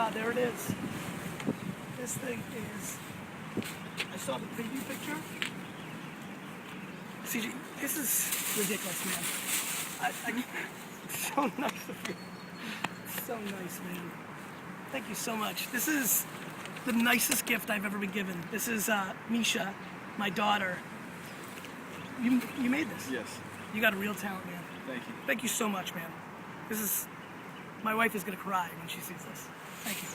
God, there it is. This thing is, I saw the preview picture. CG, this is ridiculous, man. So nice of you. So nice, man. Thank you so much. This is the nicest gift I've ever been given. This is Misha, my daughter. You made this? Yes. You got a real talent, man. Thank you. Thank you so much, man. This is, my wife is gonna cry when she sees this. Thank you.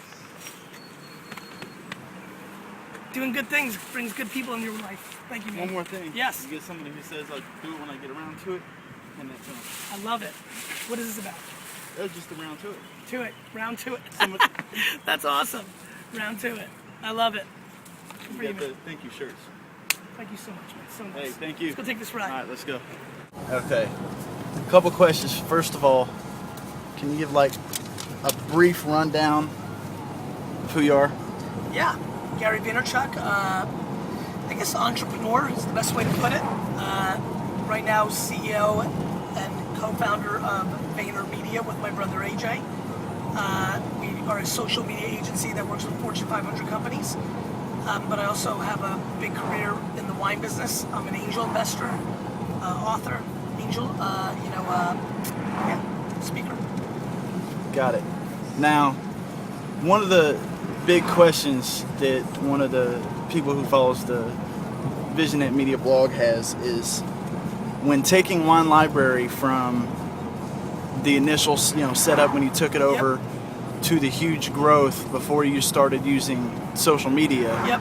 Doing good things brings good people in your life. Thank you, man. One more thing. Yes. You get somebody who says, I'll do it when I get around to it, and that's all. I love it. What is this about? That's just around to it. To it. Round to it. That's awesome. Round to it. I love it. You got the thank you shirts. Thank you so much, man. So nice. Hey, thank you. Let's go take this ride. All right, let's go. Okay. A couple questions. First of all, can you give like a brief rundown of who you are? Yeah. Gary Vaynerchuk. I guess entrepreneur is the best way to put it. Right now, CEO and co-founder of Vaynermedia with my brother AJ. We are a social media agency that works with Fortune 500 companies. But I also have a big career in the wine business. I'm an angel investor, author, angel, speaker. Got it. Now, one of the big questions that one of the people who follows the Visionnet Media blog has is, when taking Wine Library from the initial setup when you took it over to the huge growth before you started using social media,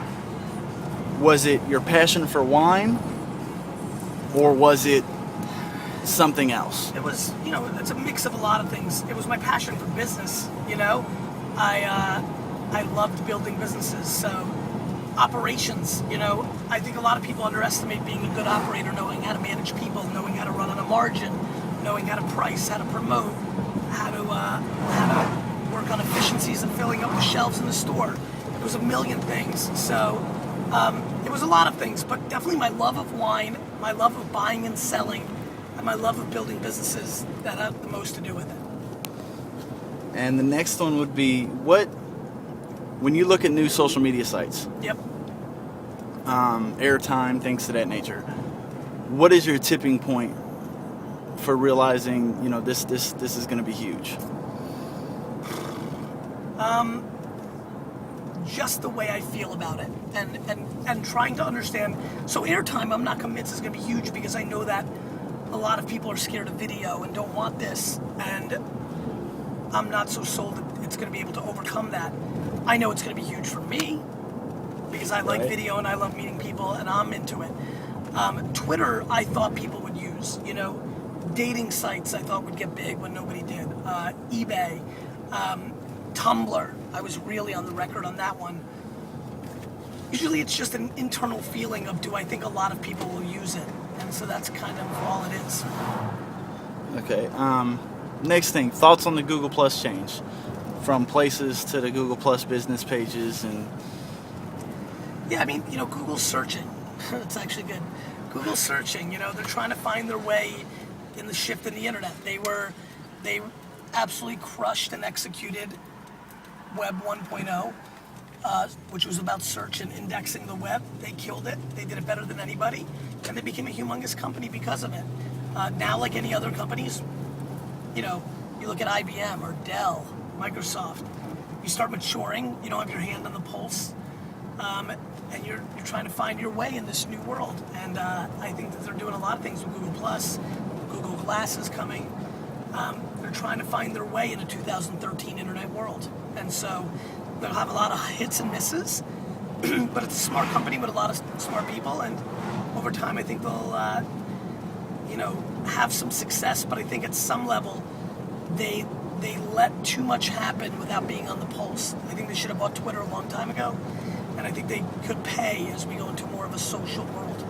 was it your passion for wine or was it something else? It was, it's a mix of a lot of things. It was my passion for business, I loved building businesses, so operations, I think a lot of people underestimate being a good operator, knowing how to manage people, knowing how to run on a margin, knowing how to price, how to promote, how to work on efficiencies and filling up the shelves in the store. It was a million things, so it was a lot of things, but definitely my love of wine, my love of buying and selling, and my love of building businesses that have the most to do with it. And the next one would be, when you look at new social media sites, airtime, things of that nature, what is your tipping point for realizing, this is going to be huge? Just the way I feel about it, and trying to understand. So airtime, I'm not convinced is going to be huge because I know that a lot of people are scared of video and don't want this, and I'm not so sold that it's going to be able to overcome that. I know it's going to be huge for me because I like video and I love meeting people and I'm into it. Twitter, I thought people would use. Dating sites I thought would get big when nobody did. eBay, Tumblr. I was really on the record on that one. Usually it's just an internal feeling of, do I think a lot of people will use it? And so that's kind of all it is. Okay. Next thing, thoughts on the Google Plus change from Places to the Google Plus business pages and. Yeah, Google's searching. It's actually good. Google's searching. They're trying to find their way in the shift in the internet. They absolutely crushed and executed Web 1.0, which was about search and indexing the web. They killed it. They did it better than anybody, and they became a humongous company because of it. Now, like any other companies, you look at IBM or Dell, Microsoft, you start maturing, you don't have your hand on the pulse, and you're trying to find your way in this new world. And I think that they're doing a lot of things with Google Plus, Google Glass is coming. They're trying to find their way in a 2013 internet world. And so they'll have a lot of hits and misses, but it's a smart company with a lot of smart people, and over time I think they'll have some success, but I think at some level they let too much happen without being on the pulse. I think they should have bought Twitter a long time ago, and I think they could pay as we go into more of a social world.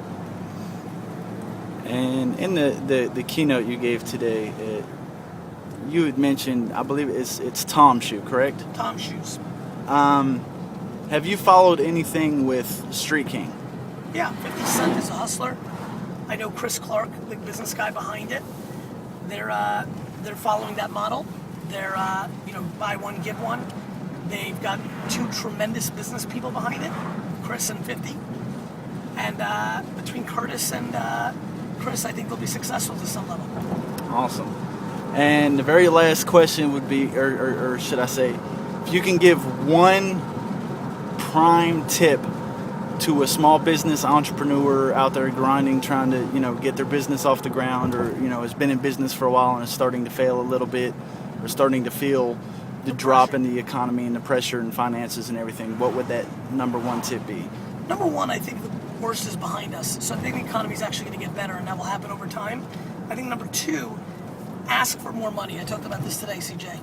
And in the keynote you gave today, you had mentioned, I believe it's Tom Shoe, correct? Tom Shoes. Have you followed anything with Street King? Yeah, 50 Cent is a hustler. I know Chris Clark, the business guy behind it. They're following that model. They're buy one, get one. They've got two tremendous business people behind it, Chris and 50. And between Curtis and Chris, I think they'll be successful to some level. Awesome. And the very last question would be, or should I say, if you can give one prime tip to a small business entrepreneur out there grinding, trying to, get their business off the ground, or, has been in business for a while and is starting to fail a little bit, or starting to feel the drop in the economy and the pressure and finances and everything, what would that number one tip be? Number one, I think the worst is behind us. So I think the economy is actually going to get better, and that will happen over time. I think number two, ask for more money. I talked about this today, CJ.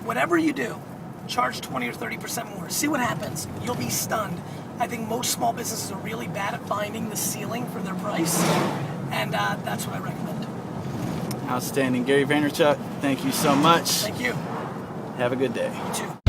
Whatever you do, charge 20 or 30% more. See what happens. You'll be stunned. I think most small businesses are really bad at finding the ceiling for their price, and that's what I recommend. Outstanding. Gary Vaynerchuk, thank you so much. Thank you. Have a good day. You too.